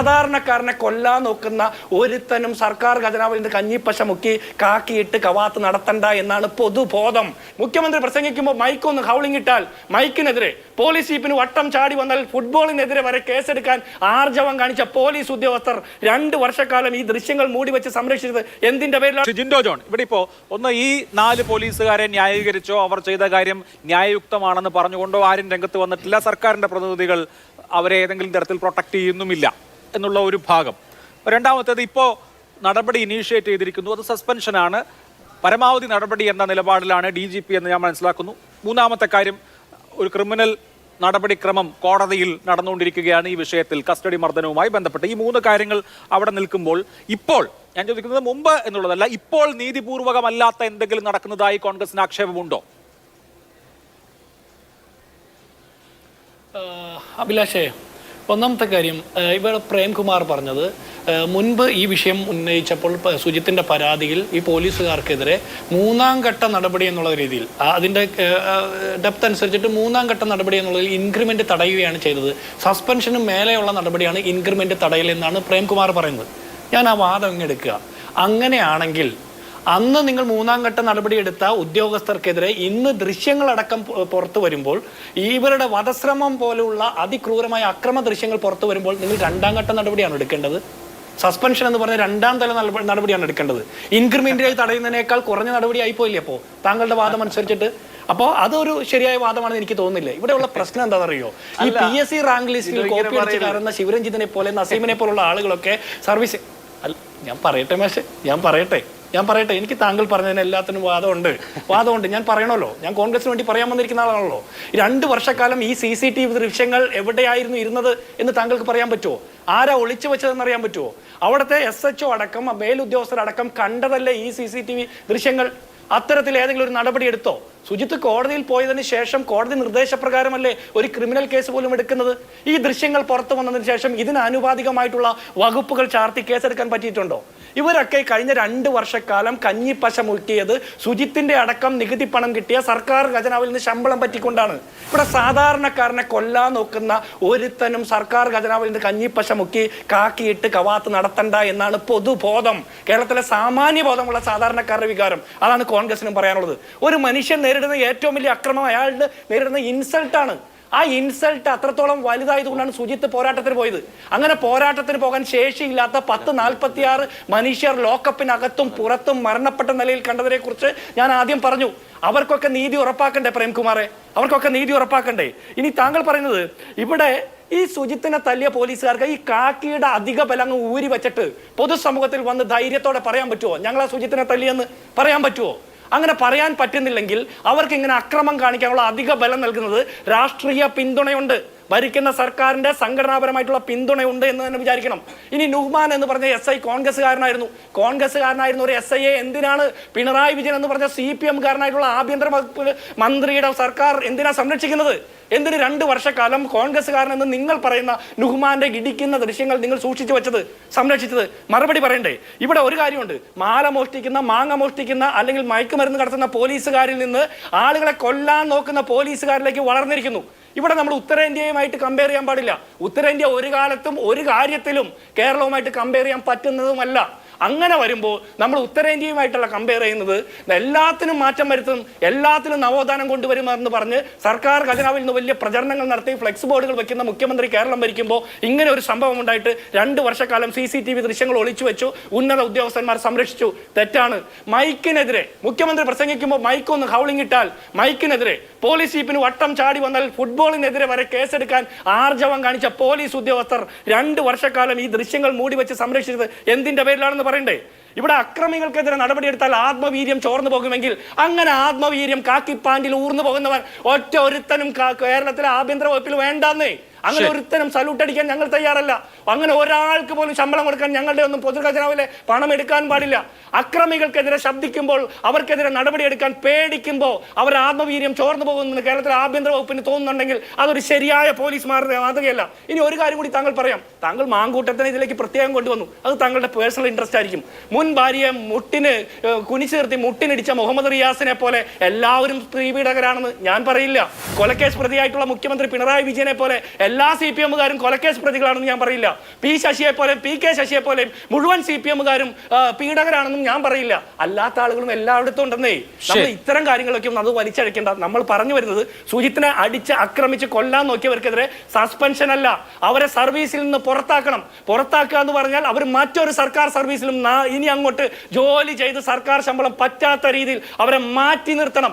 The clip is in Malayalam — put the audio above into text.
സാധാരണക്കാരനെ കൊല്ലാൻ നോക്കുന്ന ഒരുത്തനും സർക്കാർ ഖജനാവിൽ നിന്ന് കഞ്ഞിപ്പശ മുക്കി കാക്കിയിട്ട് കവാത്ത് നടത്തണ്ട എന്നാണ് പൊതുബോധം. മുഖ്യമന്ത്രി പ്രസംഗിക്കുമ്പോൾ മൈക്കൊന്ന് ഹൗളിംഗ് ഇട്ടാൽ മൈക്കിനെതിരെ പോലീസ് ജീപ്പിന് വട്ടം ചാടി വന്നാൽ ഫുട്ബോളിനെതിരെ വരെ കേസെടുക്കാൻ ആർജവം കാണിച്ച പോലീസ് ഉദ്യോഗസ്ഥർ 2 വർഷക്കാലം ഈ ദൃശ്യങ്ങൾ മൂടിവെച്ച് സംരക്ഷിച്ചത് എന്തിന്റെ പേരിലാണ്? ജിൻഡോ ജോൺ, ഇവിടെ ഇപ്പോ ഒന്ന് ഈ 4 പോലീസുകാരെ ന്യായീകരിച്ചോ അവർ ചെയ്ത കാര്യം ന്യായയുക്തമാണെന്ന് പറഞ്ഞുകൊണ്ടോ ആരും രംഗത്ത് വന്നിട്ടില്ല. സർക്കാരിന്റെ പ്രതിനിധികൾ അവരെ ഏതെങ്കിലും തരത്തിൽ പ്രൊട്ടക്ട് ചെയ്യുന്നുമില്ല എന്നുള്ള ഒരു ഭാഗം. രണ്ടാമത്തേത്, ഇപ്പോൾ നടപടി ഇനീഷ്യേറ്റ് ചെയ്തിരിക്കുന്നു, അത് സസ്പെൻഷനാണ്, പരമാവധി നടപടി എന്ന നിലപാടിലാണ് DGP എന്ന് ഞാൻ മനസ്സിലാക്കുന്നു. മൂന്നാമത്തെ കാര്യം, ഒരു ക്രിമിനൽ നടപടിക്രമം കോടതിയിൽ നടന്നുകൊണ്ടിരിക്കുകയാണ് ഈ വിഷയത്തിൽ കസ്റ്റഡി മർദ്ദനവുമായി ബന്ധപ്പെട്ട്. ഈ 3 കാര്യങ്ങൾ അവിടെ നിൽക്കുമ്പോൾ ഇപ്പോൾ ഞാൻ ചോദിക്കുന്നത് മുമ്പ് എന്നുള്ളതല്ല, ഇപ്പോൾ നീതിപൂർവകമല്ലാത്ത എന്തെങ്കിലും നടക്കുന്നതായി കോൺഗ്രസിന് ആക്ഷേപമുണ്ടോ? അഭിലാഷേ, ഒന്നാമത്തെ കാര്യം, ഇവിടെ പ്രേംകുമാർ പറഞ്ഞത് മുൻപ് ഈ വിഷയം ഉന്നയിച്ചപ്പോൾ സുജിത്തിന്റെ പരാതിയിൽ ഈ പോലീസുകാർക്കെതിരെ 3ാം ഘട്ട നടപടി എന്നുള്ള രീതിയിൽ അതിന്റെ ഡെപ്ത് അനുസരിച്ചിട്ട് 3ാം ഘട്ട നടപടി എന്നുള്ളതിൽ ഇൻക്രിമെന്റ് തടയുകയാണ് ചെയ്തത്. സസ്പെൻഷന് മേലെയുള്ള നടപടിയാണ് ഇൻക്രിമെന്റ് തടയൽ എന്നാണ് പ്രേംകുമാർ പറയുന്നത്. ഞാൻ ആ വാദം ഇങ്ങെടുക്കുക. അങ്ങനെയാണെങ്കിൽ അന്ന് നിങ്ങൾ 3ാം ഘട്ട നടപടി എടുത്ത ഉദ്യോഗസ്ഥർക്കെതിരെ ഇന്ന് ദൃശ്യങ്ങളടക്കം പുറത്തു വരുമ്പോൾ, ഇവരുടെ വധശ്രമം പോലുള്ള അതിക്രൂരമായ അക്രമ ദൃശ്യങ്ങൾ പുറത്തു വരുമ്പോൾ നിങ്ങൾ 2ാം ഘട്ട നടപടിയാണ് എടുക്കേണ്ടത്. സസ്പെൻഷൻ എന്ന് പറഞ്ഞ 2ാം തല നടപടിയാണ് എടുക്കേണ്ടത്. ഇൻക്രിമെന്റായി തടയുന്നതിനേക്കാൾ കുറഞ്ഞ നടപടി ആയിപ്പോയില്ലേ അപ്പോൾ താങ്കളുടെ വാദം അനുസരിച്ചിട്ട്? അപ്പോൾ അതൊരു ശരിയായ വാദമാണെന്ന് എനിക്ക് തോന്നുന്നില്ല. ഇവിടെയുള്ള പ്രശ്നം എന്താണെന്നറിയോ? ഈ PSC റാങ്ക് ലിസ്റ്റിൽ കോപ്പി അടിച്ച് കയറുന്ന ശിവരഞ്ജിത്തിനെ പോലെ നസീമിനെ പോലുള്ള ആളുകളൊക്കെ സർവീസ് ഞാൻ പറയട്ടെ എനിക്ക് താങ്കൾ പറഞ്ഞതിന് എല്ലാത്തിനും വാദമുണ്ട്. ഞാൻ പറയണമല്ലോ, ഞാൻ കോൺഗ്രസിന് വേണ്ടി പറയാൻ വന്നിരിക്കുന്ന ആളാണല്ലോ. 2 വർഷക്കാലം ഈ CCTV ദൃശ്യങ്ങൾ എവിടെയായിരുന്നു ഇരുന്നത് എന്ന് താങ്കൾക്ക് പറയാൻ പറ്റുമോ? ആരാ ഒളിച്ചു വെച്ചതെന്ന് അറിയാൻ പറ്റുമോ? അവിടുത്തെ SHO അടക്കം മേലുദ്യോഗസ്ഥരടക്കം കണ്ടതല്ലേ ഈ CCTV ദൃശ്യങ്ങൾ? അത്തരത്തിൽ ഏതെങ്കിലും ഒരു നടപടി എടുത്തോ? സുജിത്ത് കോടതിയിൽ പോയതിന് ശേഷം കോടതി നിർദ്ദേശപ്രകാരമല്ലേ ഒരു ക്രിമിനൽ കേസ് പോലും എടുക്കുന്നത്? ഈ ദൃശ്യങ്ങൾ പുറത്തു വന്നതിന് ശേഷം ഇതിന് ആനുപാതികമായിട്ടുള്ള വകുപ്പുകൾ ചാർത്തി കേസെടുക്കാൻ പറ്റിയിട്ടുണ്ടോ? ഇവരൊക്കെ കഴിഞ്ഞ 2 വർഷക്കാലം കഞ്ഞിപ്പശ മുക്കിയത് സുജിത്തിന്റെ അടക്കം നികുതി പണം കിട്ടിയ സർക്കാർ ഖജനാവിൽ നിന്ന് ശമ്പളം പറ്റിക്കൊണ്ടാണ്. ഇവിടെ സാധാരണക്കാരനെ കൊല്ലാൻ നോക്കുന്ന ഒരുത്തനും സർക്കാർ ഖജനാവിൽ നിന്ന് കഞ്ഞിപ്പശ മുക്കി കാക്കിയിട്ട് കവാത്ത് നടത്തണ്ട എന്നാണ് പൊതുബോധം. കേരളത്തിലെ സാമാന്യ ബോധമുള്ള സാധാരണക്കാരുടെ വികാരം അതാണ് കോൺഗ്രസിനും പറയാനുള്ളത്. ഒരു മനുഷ്യൻ നേരിടുന്ന ഏറ്റവും വലിയ അക്രമം അയാളുടെ നേരിടുന്ന ഇൻസൾട്ടാണ്. ആ ഇൻസൾട്ട് അത്രത്തോളം വലുതായതുകൊണ്ടാണ് സുജിത്ത് പോരാട്ടത്തിന് പോയത്. അങ്ങനെ പോരാട്ടത്തിന് പോകാൻ ശേഷിയില്ലാത്ത 1046 മനുഷ്യർ ലോക്കപ്പിനകത്തും പുറത്തും മരണപ്പെട്ട നിലയിൽ കണ്ടതിനെ കുറിച്ച് ഞാൻ ആദ്യം പറഞ്ഞു. അവർക്കൊക്കെ നീതി ഉറപ്പാക്കണ്ടേ പ്രേംകുമാറെ? അവർക്കൊക്കെ നീതി ഉറപ്പാക്കണ്ടേ? ഇനി താങ്കൾ പറയുന്നത് ഇവിടെ ഈ സുജിത്തിനെ തല്ലിയ പോലീസുകാർക്ക് ഈ കാക്കിയുടെ അധിക ബലം ഊരി വെച്ചിട്ട് പൊതുസമൂഹത്തിൽ വന്ന് ധൈര്യത്തോടെ പറയാൻ പറ്റുമോ ഞങ്ങൾ ആ സുജിത്തിനെ തല്ലിയെന്ന് പറയാൻ പറ്റുമോ? അങ്ങനെ പറയാൻ പറ്റുന്നില്ലെങ്കിൽ അവർക്ക് ഇങ്ങനെ അക്രമം കാണിക്കാനുള്ള അധിക ബലം നൽകുന്നത് രാഷ്ട്രീയ പിന്തുണയുണ്ട്, ഭരിക്കുന്ന സർക്കാരിന്റെ സംഘടനാപരമായിട്ടുള്ള പിന്തുണയുണ്ട് എന്ന് തന്നെ വിചാരിക്കണം. ഇനി നുഹ്മാൻ എന്ന് പറഞ്ഞ SI കോൺഗ്രസ്സുകാരനായിരുന്നു ഒരു SIയെ എന്തിനാണ് പിണറായി വിജയൻ എന്ന് പറഞ്ഞ CPM കാരനായിട്ടുള്ള ആഭ്യന്തര വകുപ്പ് മന്ത്രിയുടെ സർക്കാർ എന്തിനാ സംരക്ഷിക്കുന്നത്? എന്തിന് 2 വർഷക്കാലം കോൺഗ്രസ്സുകാരനെന്ന് നിങ്ങൾ പറയുന്ന നുഹ്മാന്റെ ഇടിക്കുന്ന ദൃശ്യങ്ങൾ നിങ്ങൾ സൂക്ഷിച്ചു വെച്ചത്, സംരക്ഷിച്ചത്? മറുപടി പറയണ്ടേ? ഇവിടെ ഒരു കാര്യമുണ്ട്, മാല മോഷ്ടിക്കുന്ന, മാങ്ങ മോഷ്ടിക്കുന്ന അല്ലെങ്കിൽ മയക്കുമരുന്ന് കടത്തുന്ന പോലീസുകാരിൽ നിന്ന് ആളുകളെ കൊല്ലാൻ നോക്കുന്ന പോലീസുകാരിലേക്ക് വളർന്നിരിക്കുന്നു. ഇവിടെ നമ്മൾ ഉത്തരേന്ത്യയുമായിട്ട് കമ്പയർ ചെയ്യാൻ പാടില്ല. ഉത്തരേന്ത്യ ഒരു കാലത്തും ഒരു കാര്യത്തിലും കേരളവുമായിട്ട് കമ്പയർ ചെയ്യാൻ പറ്റുന്നതുമല്ല. അങ്ങനെ വരുമ്പോൾ നമ്മൾ ഉത്തരേന്ത്യയുമായിട്ടുള്ള കമ്പയർ ചെയ്യുന്നത് എല്ലാത്തിനും മാറ്റം വരുത്തും, എല്ലാത്തിനും നവോത്ഥാനം കൊണ്ടുവരുമെന്ന് പറഞ്ഞ് സർക്കാർ ഖജനാവിൽ നിന്ന് വലിയ പ്രചരണങ്ങൾ നടത്തി ഫ്ലെക്സ് ബോർഡുകൾ വെക്കുന്ന മുഖ്യമന്ത്രി കേരളം ഭരിക്കുമ്പോൾ ഇങ്ങനെ ഒരു സംഭവം ഉണ്ടായിട്ട് 2 വർഷക്കാലം CCTV ദൃശ്യങ്ങൾ ഒളിച്ചു വെച്ചു, ഉന്നത ഉദ്യോഗസ്ഥന്മാർ സംരക്ഷിച്ചു. തെറ്റാണ്. മൈക്കിനെതിരെ മുഖ്യമന്ത്രി പ്രസംഗിക്കുമ്പോൾ മൈക്കൊന്ന് ഹൗളിംഗ് ഇട്ടാൽ മൈക്കിനെതിരെ പോലീസ് ജീപ്പിന് വട്ടം ചാടി വന്നാൽ ഫുട്ബോളിനെതിരെ വരെ കേസെടുക്കാൻ ആർജവം കാണിച്ച പോലീസ് ഉദ്യോഗസ്ഥർ 2 വർഷക്കാലം ഈ ദൃശ്യങ്ങൾ മൂടിവെച്ച് സംരക്ഷിച്ചത് എന്തിന്റെ പേരിലാണെന്ന് പറയണ്ടേ? ഇവിടെ അക്രമികൾക്കെതിരെ നടപടിയെടുത്താൽ ആത്മവീര്യം ചോർന്നു പോകുമെങ്കിൽ അങ്ങനെ ആത്മവീര്യം കാക്കിപ്പാൻഡിൽ ഊർന്നു പോകുന്നവൻ ഒറ്റ ഒരുത്തനും കേരളത്തിലെ ആഭ്യന്തര വകുപ്പിൽ വേണ്ടാന്നേ. അങ്ങനെ ഒരുത്തനും സല്യൂട്ട് അടിക്കാൻ ഞങ്ങൾ തയ്യാറല്ല. അങ്ങനെ ഒരാൾക്ക് പോലും ശമ്പളം കൊടുക്കാൻ ഞങ്ങളുടെ ഒന്നും പൊതുഖജനാവിലെ പണം എടുക്കാൻ പാടില്ല. അക്രമികൾക്കെതിരെ ശബ്ദിക്കുമ്പോൾ, അവർക്കെതിരെ നടപടിയെടുക്കാൻ പേടിക്കുമ്പോൾ അവർ ആത്മവീര്യം ചോർന്നു പോകുമെന്ന് കേരളത്തിലെ ആഭ്യന്തര വകുപ്പിന് തോന്നുന്നുണ്ടെങ്കിൽ അതൊരു ശരിയായ പോലീസ് മാതൃകയല്ല. ഇനി ഒരു കാര്യം കൂടി താങ്കൾ പറയാം. താങ്കൾ മാങ്കൂട്ടത്തിനെ ഇതിലേക്ക് പ്രത്യേകം കൊണ്ടുവന്നു. അത് താങ്കളുടെ പേഴ്സണൽ ഇൻട്രസ്റ്റ് ആയിരിക്കും. മുൻ ഭാര്യയെ കുനിച്ചു നിർത്തി മുട്ടിനിടിച്ച മുഹമ്മദ് റിയാസിനെ പോലെ എല്ലാവരും സ്ത്രീപീഡകരാണെന്ന് ഞാൻ പറയില്ല. കൊലക്കേസ് പ്രതിയായിട്ടുള്ള മുഖ്യമന്ത്രി പിണറായി വിജയനെ പോലെ എല്ലാ CPM-കാരും കൊലക്കേസ് പ്രതികളാണെന്ന് ഞാൻ പറയില്ല. പി ശശിയെ പോലെയും PK ശശിയെ പോലെയും മുഴുവൻ CPM-കാരും പീഡകരാണെന്നും ഞാൻ പറയില്ല. അല്ലാത്ത ആളുകളും എല്ലായിടത്തും ഉണ്ടെന്നേ. നമ്മൾ ഇത്തരം കാര്യങ്ങളൊക്കെ അത് വലിച്ചഴക്കേണ്ട. നമ്മൾ പറഞ്ഞു വരുന്നത് സുജിത്തിനെ അടിച്ച് ആക്രമിച്ച് കൊല്ലാൻ നോക്കിയവർക്കെതിരെ സസ്പെൻഷൻ അല്ല, അവരെ സർവീസിൽ നിന്ന് പുറത്താക്കുക എന്ന് പറഞ്ഞാൽ അവർ മറ്റൊരു സർക്കാർ സർവീസിലും ഇനി അങ്ങോട്ട് ജോലി ചെയ്ത് സർക്കാർ ശമ്പളം പറ്റാത്ത രീതിയിൽ അവരെ മാറ്റി നിർത്തണം.